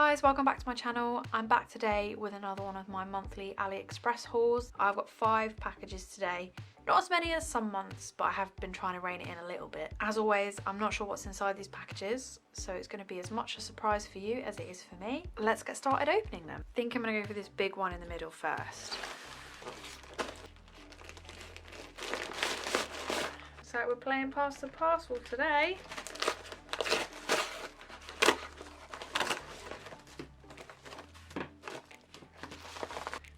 guys, welcome back to my channel. I'm back today with another one of my monthly AliExpress hauls. I've got 5 packages today. Not as many as some months, but I have been trying to rein it in a little bit. As always, I'm not sure what's inside these packages, so it's going to be as much a surprise for you as it is for me. Let's get started opening them. I think I'm going to go for this big one in the middle first. So we're playing past the parcel today.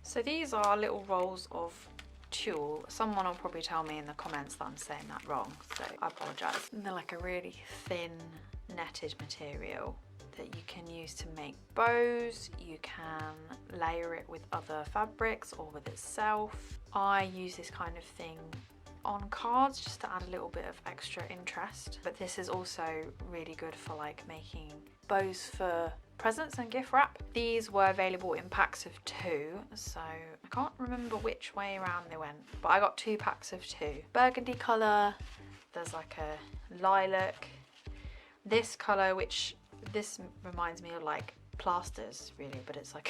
So these are little rolls of tulle. Someone will probably tell me in the comments that I'm saying that wrong, so I apologise. They're like a really thin netted material that you can use to make bows. You can layer it with other fabrics or with itself. I use this kind of thing on cards just to add a little bit of extra interest, but this is also really good for like making bows for presents and gift wrap. These were available in packs of 2, so I can't remember which way around they went, but I got 2 packs of 2. Burgundy colour, there's like a lilac, this colour, which this reminds me of like plasters really, but it's like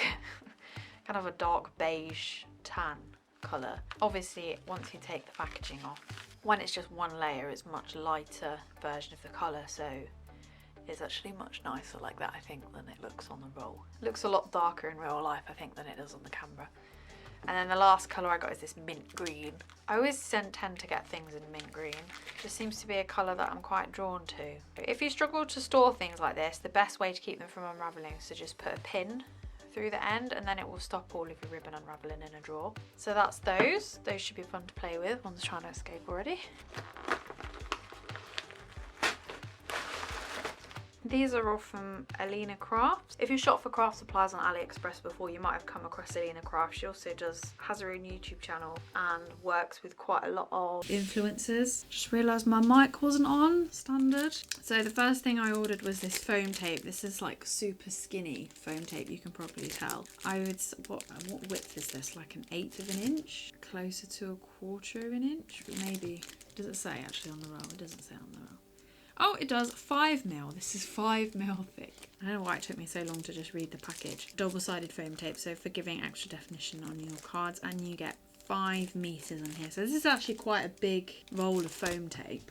kind of a dark beige tan colour. Obviously once you take the packaging off, when it's just one layer, it's much lighter version of the colour, so it's actually much nicer like that, I think, than it looks on the roll. It looks a lot darker in real life, I think, than it does on the camera. And then the last colour I got is this mint green. I always tend to get things in mint green. It just seems to be a colour that I'm quite drawn to. If you struggle to store things like this, the best way to keep them from unravelling is to just put a pin through the end, and then it will stop all of your ribbon unravelling in a drawer. So that's those. Those should be fun to play with. One's trying to escape already. These are all from Elena Crafts. If you shop for craft supplies on AliExpress before, you might have come across Elena Crafts. She also has her own YouTube channel and works with quite a lot of influencers. Just realised my mic wasn't on, standard. So the first thing I ordered was this foam tape. This is like super skinny foam tape, you can probably tell. What width is this? Like an 1/8 of an inch? Closer to 1/4 of an inch? Maybe. Does it say actually on the roll? It doesn't say on the roll. Oh, it does, 5mm. This is 5mm thick. I don't know why it took me so long to just read the package. Double-sided foam tape, so for giving extra definition on your cards, and you get 5 meters on here. So this is actually quite a big roll of foam tape.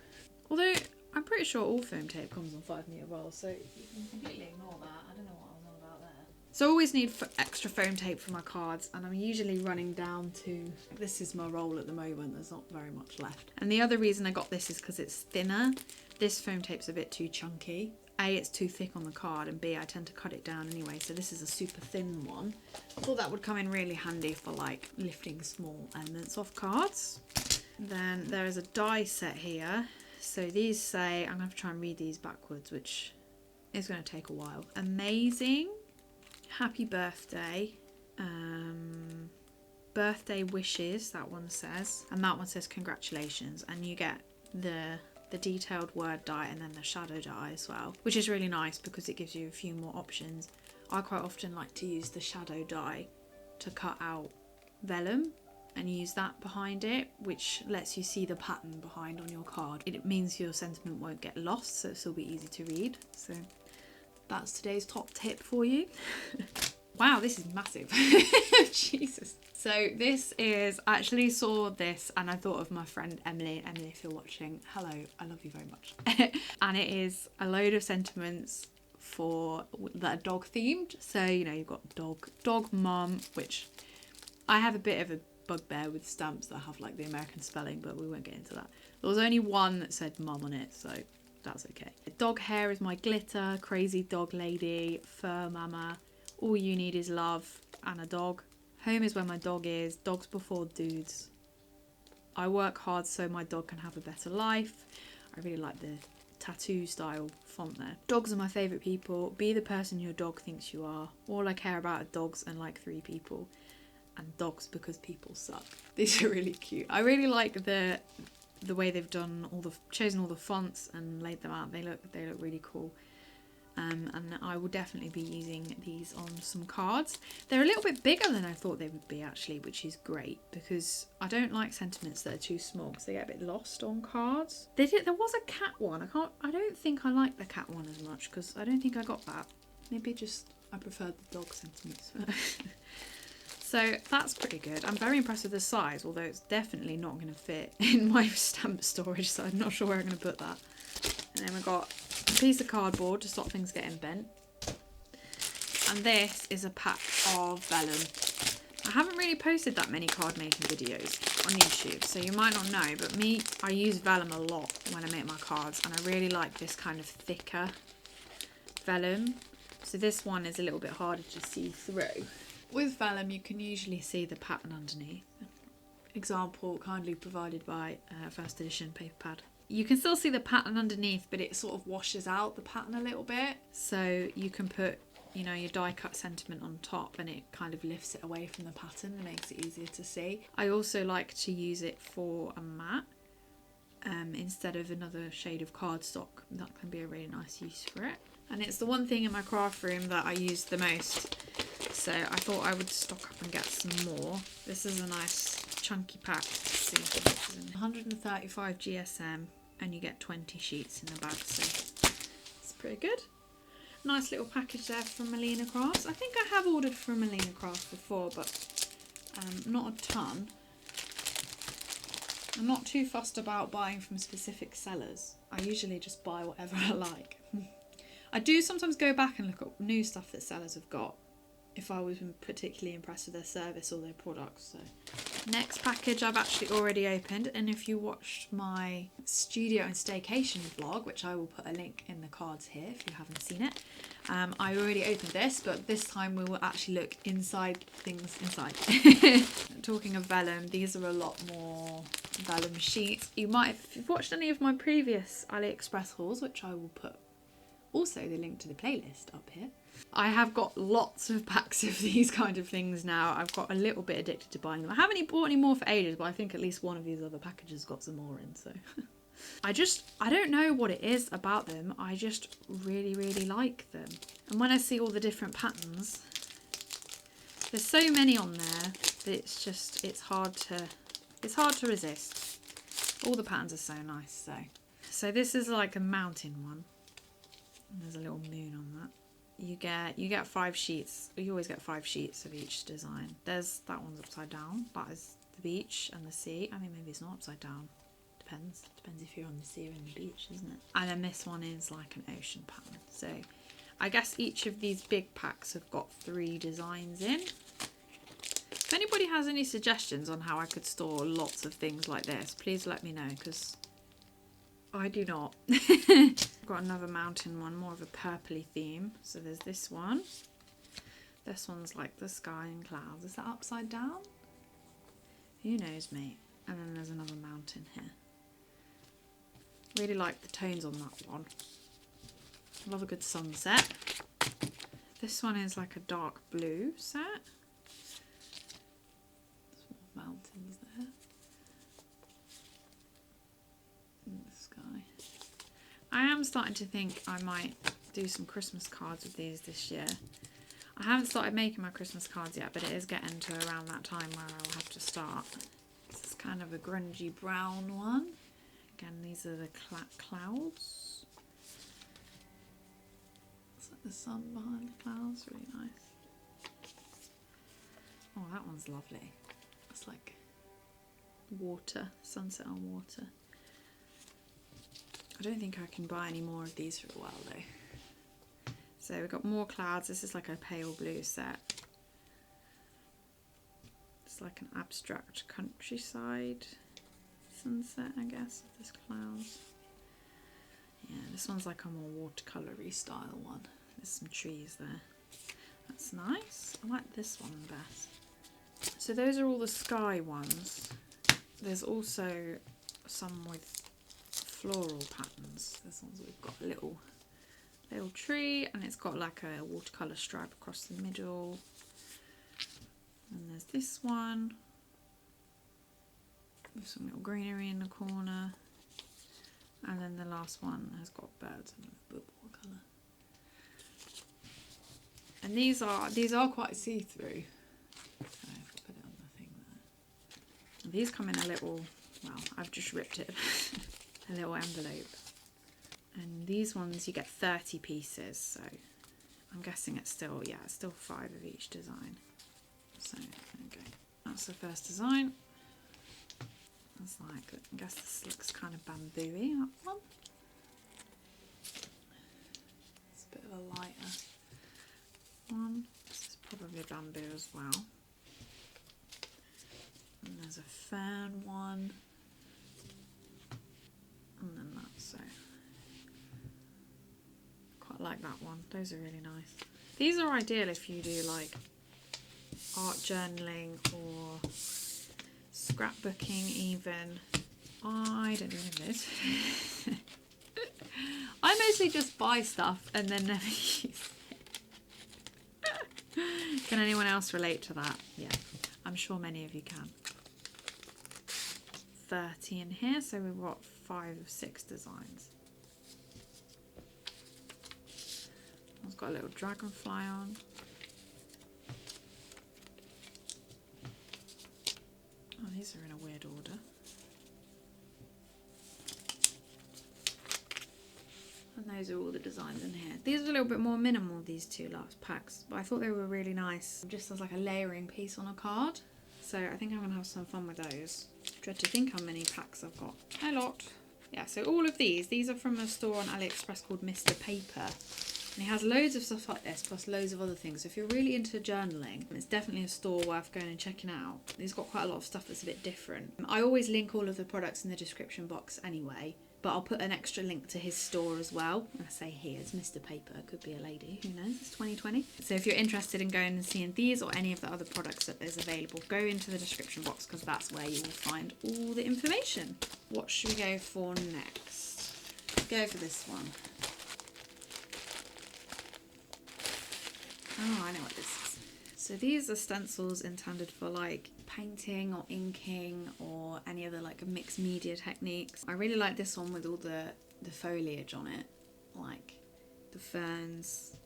Although I'm pretty sure all foam tape comes on 5-meter rolls, so you can completely ignore that. I don't know what I'm on about there. So I always need extra foam tape for my cards, and I'm usually running down to, this is my roll at the moment, there's not very much left. And the other reason I got this is because it's thinner. This foam tape's a bit too chunky. A, it's too thick on the card, and B, I tend to cut it down anyway, so this is a super thin one. I thought that would come in really handy for like lifting small elements off cards. Then there is a die set here. So these say, I'm going to have to try and read these backwards, which is going to take a while. Amazing, happy birthday, birthday wishes, that one says, and that one says congratulations, and you get the detailed word die and then the shadow die as well, which is really nice because it gives you a few more options. I quite often like to use the shadow die to cut out vellum and use that behind it, which lets you see the pattern behind on your card. It means your sentiment won't get lost, so it'll still be easy to read. So that's today's top tip for you. Wow, this is massive. Jesus. So this is, I actually saw this and I thought of my friend Emily. Emily, if you're watching, hello, I love you very much. And it is a load of sentiments that are dog themed. So, you know, you've got dog mum, which I have a bit of a bugbear with stamps that have like the American spelling, but we won't get into that. There was only one that said mum on it, so that's okay. Dog hair is my glitter, crazy dog lady, fur mama, all you need is love and a dog. Home is where my dog is. Dogs before dudes. I work hard so my dog can have a better life. I really like the tattoo style font there. Dogs are my favourite people. Be the person your dog thinks you are. All I care about are dogs and like 3 people. And dogs because people suck. These are really cute. I really like the way they've done chosen all the fonts and laid them out. They look really cool. And I will definitely be using these on some cards. They're a little bit bigger than I thought they would be actually, which is great because I don't like sentiments that are too small because they get a bit lost on cards. There was a cat one. I don't think I like the cat one as much because I don't think I got that. Maybe just I prefer the dog sentiments. So that's pretty good. I'm very impressed with the size, although it's definitely not going to fit in my stamp storage, so I'm not sure where I'm going to put that. And then we've got a piece of cardboard to stop things getting bent. And this is a pack of vellum. I haven't really posted that many card making videos on YouTube, so you might not know, but I use vellum a lot when I make my cards, and I really like this kind of thicker vellum. So this one is a little bit harder to see through. With vellum, you can usually see the pattern underneath. Example kindly provided by First Edition paper pad. You can still see the pattern underneath, but it sort of washes out the pattern a little bit. So you can put, you know, your die cut sentiment on top, and it kind of lifts it away from the pattern and makes it easier to see. I also like to use it for a mat instead of another shade of cardstock. That can be a really nice use for it. And it's the one thing in my craft room that I use the most. So I thought I would stock up and get some more. This is a nice chunky pack. Let's see, 135 GSM, and you get 20 sheets in the bag, so it's pretty good. Nice little package there from Elena Crafts. I think I have ordered from Elena Crafts before, but not a ton. I'm not too fussed about buying from specific sellers. I usually just buy whatever I like. I do sometimes go back and look at new stuff that sellers have got if I was particularly impressed with their service or their products. So next package I've actually already opened, and if you watched my studio and staycation vlog, which I will put a link in the cards here if you haven't seen it, I already opened this, but this time we will actually look inside things inside. Talking of vellum, these are a lot more vellum sheets. You might, if you've watched any of my previous AliExpress hauls, which I will put also the link to the playlist up here. I have got lots of packs of these kind of things now. I've got a little bit addicted to buying them. I haven't bought any more for ages, but I think at least one of these other packages got some more in, so. I don't know what it is about them. I just really, really like them. And when I see all the different patterns, there's so many on there that it's hard to resist. All the patterns are so nice, so. So this is like a mountain one. And there's a little moon on that. You get 5 sheets. You always get 5 sheets of each design. There's that one's upside down. That is the beach and the sea. I mean, maybe it's not upside down. Depends if you're on the sea or on the beach, isn't it? And then this one is like an ocean pattern. So I guess each of these big packs have got 3 designs in. If anybody has any suggestions on how I could store lots of things like this, please let me know, because I do not. Got another mountain one, more of a purpley theme. So there's this one. This one's like the sky and clouds. Is that upside down? Who knows, mate? And then there's another mountain here. Really like the tones on that one. Love a good sunset. This one is like a dark blue set. Some mountains there. In the sky. I am starting to think I might do some Christmas cards with these this year. I haven't started making my Christmas cards yet, but it is getting to around that time where I'll have to start. This is kind of a grungy brown one. Again, these are the clouds. It's like the sun behind the clouds, really nice. Oh, that one's lovely. It's like water, sunset on water. I don't think I can buy any more of these for a while though. So we've got more clouds. This is like a pale blue set. It's like an abstract countryside sunset, I guess, with this clouds. Yeah, this one's like a more watercolory style one. There's some trees there. That's nice. I like this one best. So those are all the sky ones. There's also some with floral patterns. This one's we've got a little tree, and it's got like a watercolor stripe across the middle. And there's this one with some little greenery in the corner. And then the last one has got birds and a bit more colour. And these are quite see-through. So if I put it on the thing there. These come in a little, well, I've just ripped it. A little envelope, and these ones you get 30 pieces, so I'm guessing it's still, yeah, it's still 5 of each design. So, there we go. That's the first design. It's like, I guess this looks kind of bamboo-y, that one. It's a bit of a lighter one. This is probably bamboo as well. And there's a fern one. And then that's so. Quite like that one. Those are really nice. These are ideal if you do like art journaling or scrapbooking even. I don't do any of this. I mostly just buy stuff and then never use it. Can anyone else relate to that? Yeah, I'm sure many of you can. 30 in here, so we've got 5 of 6 designs. It's got a little dragonfly on. Oh, these are in a weird order. And those are all the designs in here. These are a little bit more minimal, these 2 last packs, but I thought they were really nice, just as like a layering piece on a card. So I think I'm going to have some fun with those. Dread to think how many packs I've got. A lot. Yeah, so all of these are from a store on AliExpress called Mr. Paper. And he has loads of stuff like this, plus loads of other things. So if you're really into journaling, it's definitely a store worth going and checking out. He's got quite a lot of stuff that's a bit different. I always link all of the products in the description box anyway, but I'll put an extra link to his store as well. I say he, it's Mr. Paper, it could be a lady, who knows, it's 2020. So if you're interested in going and seeing these or any of the other products that is available, go into the description box because that's where you will find all the information. What should we go for next? Go for this one. Oh, I know what this is. So these are stencils intended for like painting or inking or any other like mixed media techniques. I really like this one with all the foliage on it, like the ferns.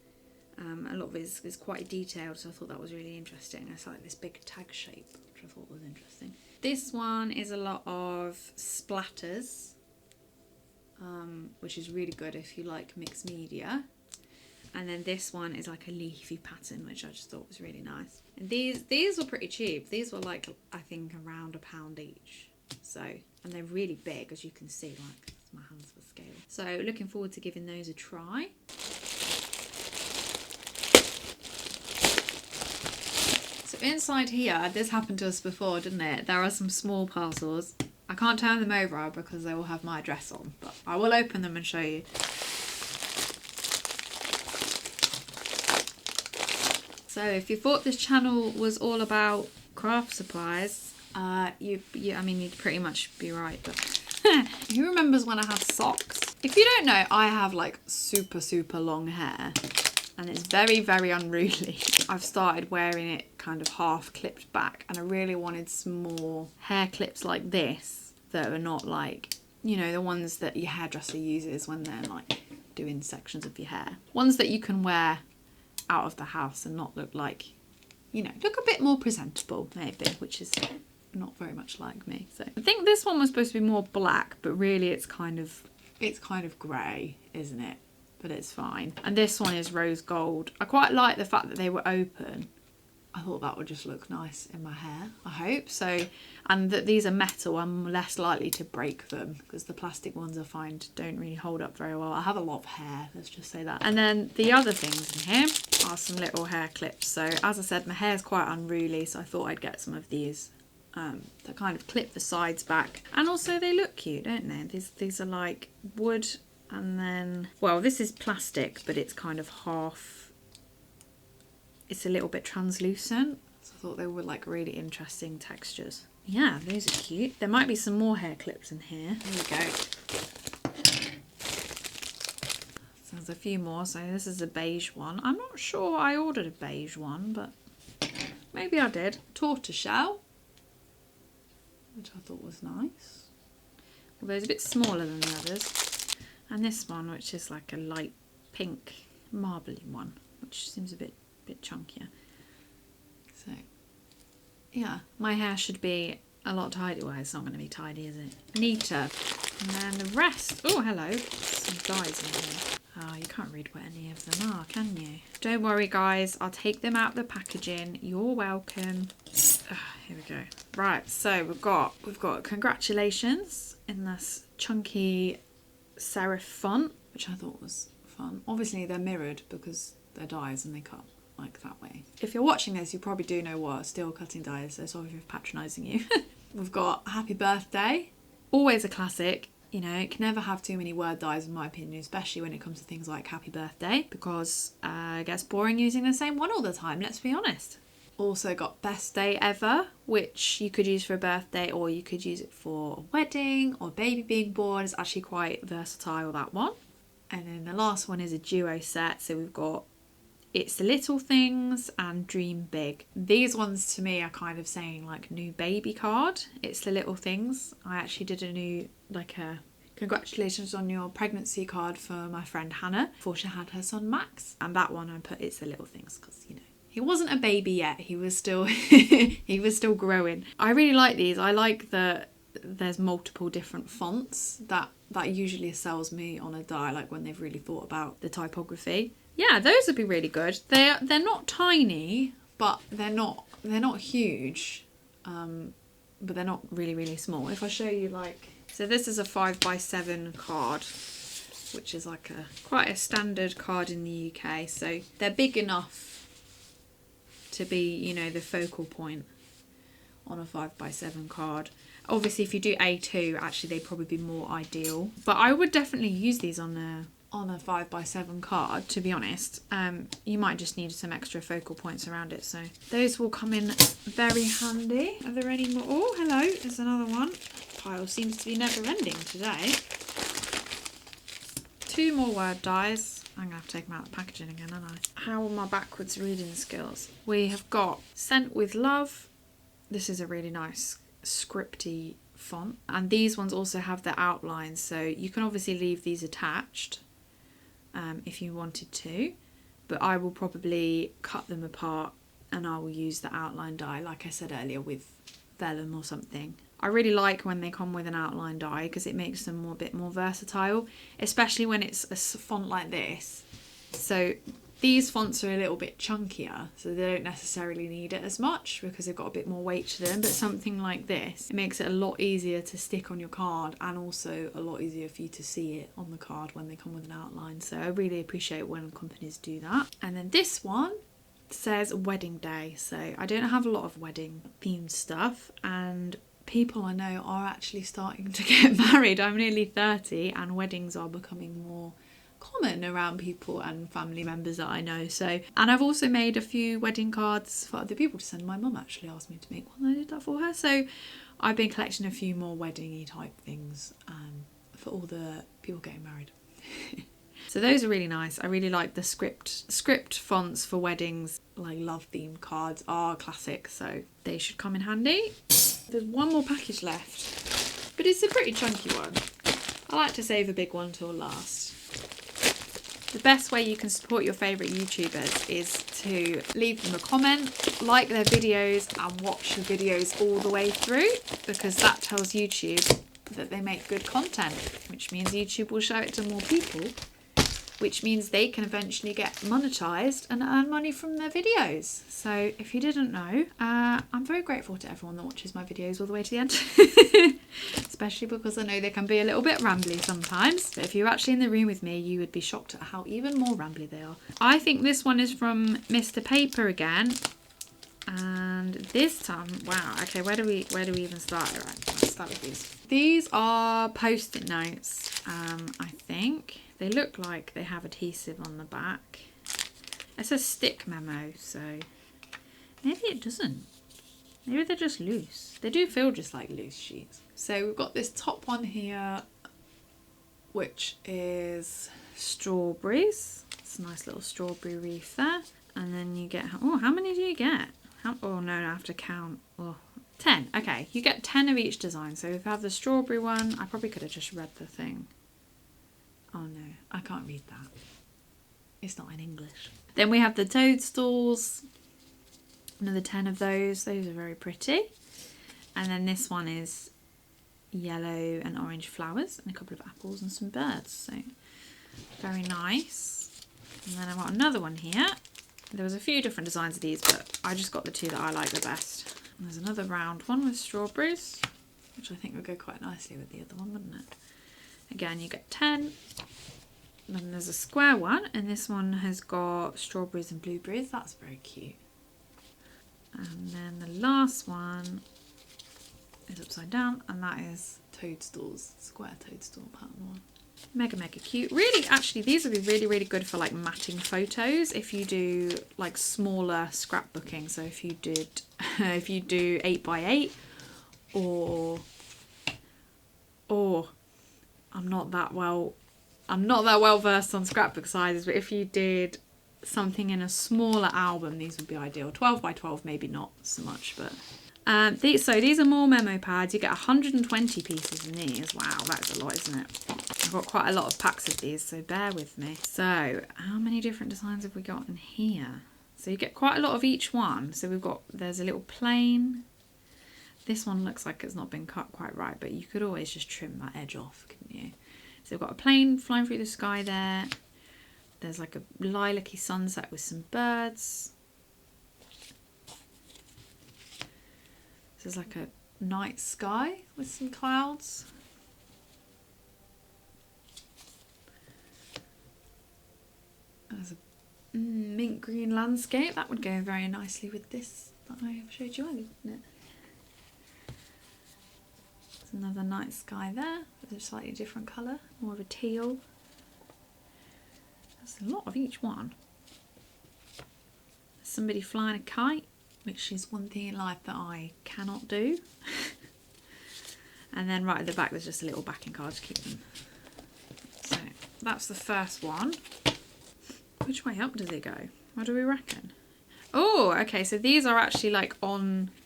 A lot of it is quite detailed, so I thought that was really interesting. It's like this big tag shape, which I thought was interesting. This one is a lot of splatters, which is really good if you like mixed media. And then this one is like a leafy pattern, which I just thought was really nice. And these were pretty cheap. These were like, I think around £1 each. So, and they're really big, as you can see, like my hands for scale. So looking forward to giving those a try. So inside here, this happened to us before, didn't it? There are some small parcels. I can't turn them over because they will have my address on, but I will open them and show you. So if you thought this channel was all about craft supplies, you'd pretty much be right. But who remembers when I had socks? If you don't know, I have like super long hair and it's very unruly. I've started wearing it kind of half clipped back, and I really wanted some more hair clips like this that are not like, you know, the ones that your hairdresser uses when they're like doing sections of your hair. Ones that you can wear out of the house and not look like, you know, look a bit more presentable maybe, which is not very much like me. So I think this one was supposed to be more black, but really it's kind of grey, isn't it? But it's fine. And this one is rose gold. I quite like the fact that they were open. I thought that would just look nice in my hair, I hope. So, and that these are metal, I'm less likely to break them because the plastic ones I find don't really hold up very well. I have a lot of hair, let's just say that. And then the other things in here are some little hair clips. So as I said, my hair is quite unruly, so I thought I'd get some of these that kind of clip the sides back. And also they look cute, don't they? These are like wood, and then, well, this is plastic, but it's kind of half, it's a little bit translucent. So I thought they were like really interesting textures. Yeah, those are cute. There might be some more hair clips in here. Here we go. So there's a few more. So this is a beige one. I'm not sure I ordered a beige one, but maybe I did. Tortoiseshell, which I thought was nice. Although it's a bit smaller than the others. And this one, which is like a light pink marbly one, which seems a bit chunkier. So yeah, my hair should be a lot tidier. Well, it's not going to be tidy, is it? Neater. And then the rest, oh hello, some dyes in here. Oh, you can't read what any of them are, can you? Don't worry, guys. I'll take them out of the packaging. You're welcome. Here we go. Right, so we've got congratulations in this chunky serif font, which I thought was fun. Obviously, they're mirrored because they're dies and they cut like that way. If you're watching this, you probably do know what steel cutting die is, so sorry for patronising you. We've got happy birthday. Always a classic. You know, it can never have too many word dies in my opinion, especially when it comes to things like happy birthday, because it gets boring using the same one all the time, let's be honest. Also got best day ever, which you could use for a birthday or you could use it for a wedding or a baby being born. It's actually quite versatile, that one. And then the last one is a duo set. So we've got It's the Little Things and Dream Big. These ones to me are kind of saying like new baby card. It's the Little Things. I actually did a new like a congratulations on your pregnancy card for my friend Hannah before she had her son Max. And that one I put It's the Little Things because, you know, he wasn't a baby yet. He was still he was still growing. I really like these. I like that there's multiple different fonts. That usually sells me on a die, like when they've really thought about the typography. Yeah, those would be really good. They're not tiny, but they're not huge. But they're not really small. If I show you like, so this is a 5x7 card, which is like quite a standard card in the UK. So they're big enough to be, you know, the focal point on a 5x7 card. Obviously, if you do A2, actually they'd probably be more ideal. But I would definitely use these on a 5x7 card, to be honest. You might just need some extra focal points around it, so those will come in very handy. Are there any more? Oh, hello, there's another one. Pile seems to be never ending today. 2 more word dies. I'm gonna have to take them out of the packaging again, aren't I? How are my backwards reading skills? We have got Sent with Love. This is a really nice Scripty font, and these ones also have the outlines, so you can obviously leave these attached if you wanted to, but I will probably cut them apart and I will use the outline die, like I said earlier, with Vellum or something. I really like when they come with an outline die because it makes them a bit more versatile, especially when it's a font like this. So these fonts are a little bit chunkier, so they don't necessarily need it as much because they've got a bit more weight to them, but something like this, it makes it a lot easier to stick on your card and also a lot easier for you to see it on the card when they come with an outline. So I really appreciate when companies do that. And then this one says Wedding Day, so I don't have a lot of wedding themed stuff, and people I know are actually starting to get married. I'm nearly 30 and weddings are becoming more common around people and family members that I know. So, and I've also made a few wedding cards for other people to send. My mum actually asked me to make one. I did that for her. So I've been collecting a few more wedding-y type things for all the people getting married. So those are really nice. I really like the script fonts for weddings. Like love themed cards are classic, so they should come in handy. There's one more package left, but it's a pretty chunky one. I like to save a big one till last. The best way you can support your favourite YouTubers is to leave them a comment, like their videos and watch the videos all the way through, because that tells YouTube that they make good content, which means YouTube will show it to more people, which means they can eventually get monetized and earn money from their videos. So if you didn't know, I'm very grateful to everyone that watches my videos all the way to the end. Especially because I know they can be a little bit rambly sometimes. But if you're actually in the room with me, you would be shocked at how even more rambly they are. I think this one is from Mr. Paper again. And this time, wow, okay, where do we even start? All right, let's start with these. These are post-it notes, I think. They look like they have adhesive on the back. It says stick memo, so maybe it doesn't. Maybe they're just loose. They do feel just like loose sheets. So we've got this top one here, which is strawberries. It's a nice little strawberry wreath there. And then you get, oh, how many do you get? Oh no, I have to count. Oh, 10. Okay, you get 10 of each design. So if I have the strawberry one, I probably could have just read the thing. Oh no, I can't read that. It's not in English. Then we have the toadstools. Another 10 of those. Those are very pretty. And then this one is yellow and orange flowers and a couple of apples and some birds. So Very nice. And then I've got another one here. There was a few different designs of these, but I just got the two that I like the best. And there's another round one with strawberries, which I think would go quite nicely with the other one, wouldn't it? Again, you get 10. Then there's a square one, and this one has got strawberries and blueberries. That's very cute. And then the last one is upside down, and that is toadstools, square toadstool pattern one. Mega cute. Really, actually, these would be really good for like matting photos if you do like smaller scrapbooking. So if you did if you do 8x8, or I'm not that well versed on scrapbook sizes, but if you did something in a smaller album, these would be ideal. 12x12 maybe not so much, but these are more memo pads. You get 120 pieces in these. Wow, that's a lot, isn't it? I've got quite a lot of packs of these, so bear with me. So how many different designs have we got in here? So you get quite a lot of each one. So there's a little plain. This one looks like it's not been cut quite right, but you could always just trim that edge off, couldn't you? So we've got a plane flying through the sky there. There's like a lilac-y sunset with some birds. There's like a night sky with some clouds. There's a mint green landscape. That would go very nicely with this that I have showed you earlier, wouldn't it? There's another night sky there with a slightly different colour, more of a teal. There's a lot of each one. There's somebody flying a kite, which is one thing in life that I cannot do. And then right at the back there's just a little backing card to keep them. So that's the first one. Which way up does it go? What do we reckon? Oh, okay, so these are actually like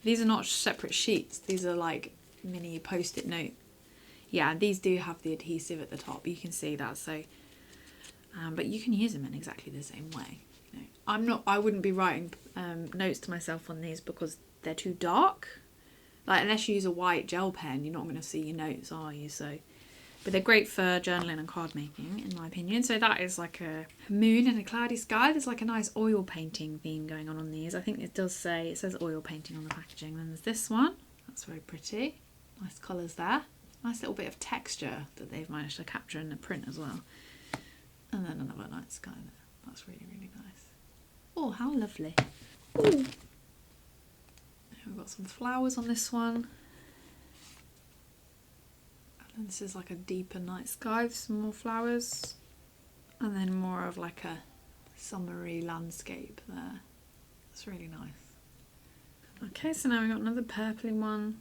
these are not separate sheets. These are like mini post-it note. Yeah, these do have the adhesive at the top. You can see that. So, but you can use them in exactly the same way. You know, I wouldn't be writing notes to myself on these because they're too dark. Like, unless you use a white gel pen, you're not going to see your notes, are you? So, but they're great for journaling and card making, in my opinion. So that is like a moon and a cloudy sky. There's like a nice oil painting theme going on these. I think it says oil painting on the packaging. Then there's this one. That's very pretty. Nice colours there. Nice little bit of texture that they've managed to capture in the print as well. And then another night sky there. That's really nice. Oh, how lovely. Ooh. We've got some flowers on this one. And this is like a deeper night sky with some more flowers. And then more of like a summery landscape there. That's really nice. Okay, so now we've got another purpley one.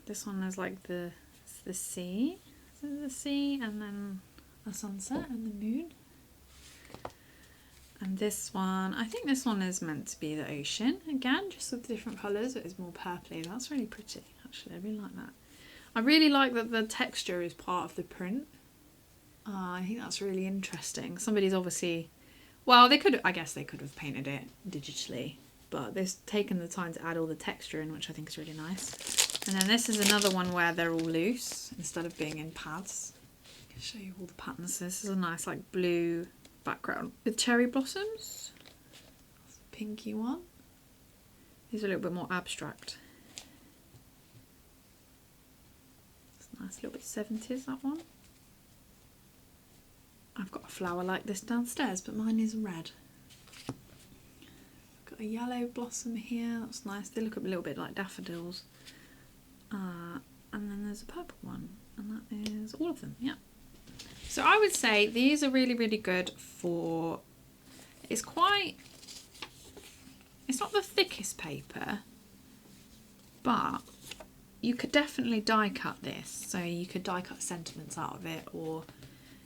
This one is like the sea. This is the sea, and then a sunset and the moon. And this one, I think this one is meant to be the ocean. Again, just with different colours. It is more purpley. That's really pretty, actually. I really like that. I really like that the texture is part of the print. I think that's really interesting. Somebody's obviously... Well, I guess they could have painted it digitally. But they've taken the time to add all the texture in, which I think is really nice. And then this is another one where they're all loose instead of being in pads. I can show you all the patterns. This is a nice like blue background with cherry blossoms. That's a pinky one. These are a little bit more abstract. It's nice, a little bit 70s, that one. I've got a flower like this downstairs, but mine is red. Got a yellow blossom here. That's nice. They look a little bit like daffodils. And then there's a purple one, and that is all of them. Yeah. So I would say these are really good for. It's not the thickest paper, but you could definitely die cut this. So you could die cut sentiments out of it, or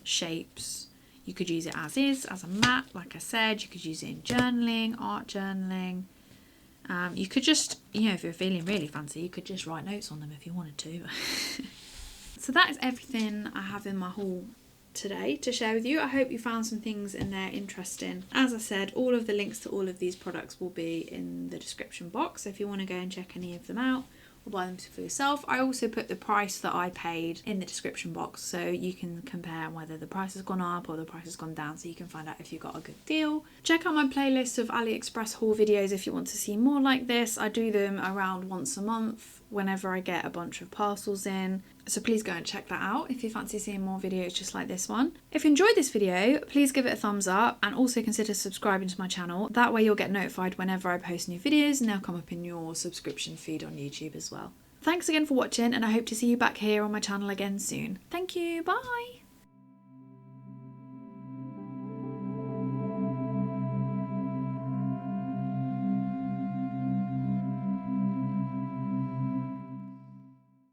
shapes. You could use it as is, as a mat, like I said. You could use it in journaling, art journaling. You could just, you know, if you're feeling really fancy, you could just write notes on them if you wanted to. So that is everything I have in my haul today to share with you. I hope you found some things in there interesting. As I said, all of the links to all of these products will be in the description box, so if you want to go and check any of them out, or buy them for yourself. I also put the price that I paid in the description box so you can compare whether the price has gone up or the price has gone down, so you can find out if you got a good deal. Check out my playlist of AliExpress haul videos if you want to see more like this. I do them around once a month whenever I get a bunch of parcels in. So please go and check that out if you fancy seeing more videos just like this one. If you enjoyed this video, please give it a thumbs up and also consider subscribing to my channel. That way you'll get notified whenever I post new videos and they'll come up in your subscription feed on YouTube as well. Thanks again for watching, and I hope to see you back here on my channel again soon. Thank you, bye!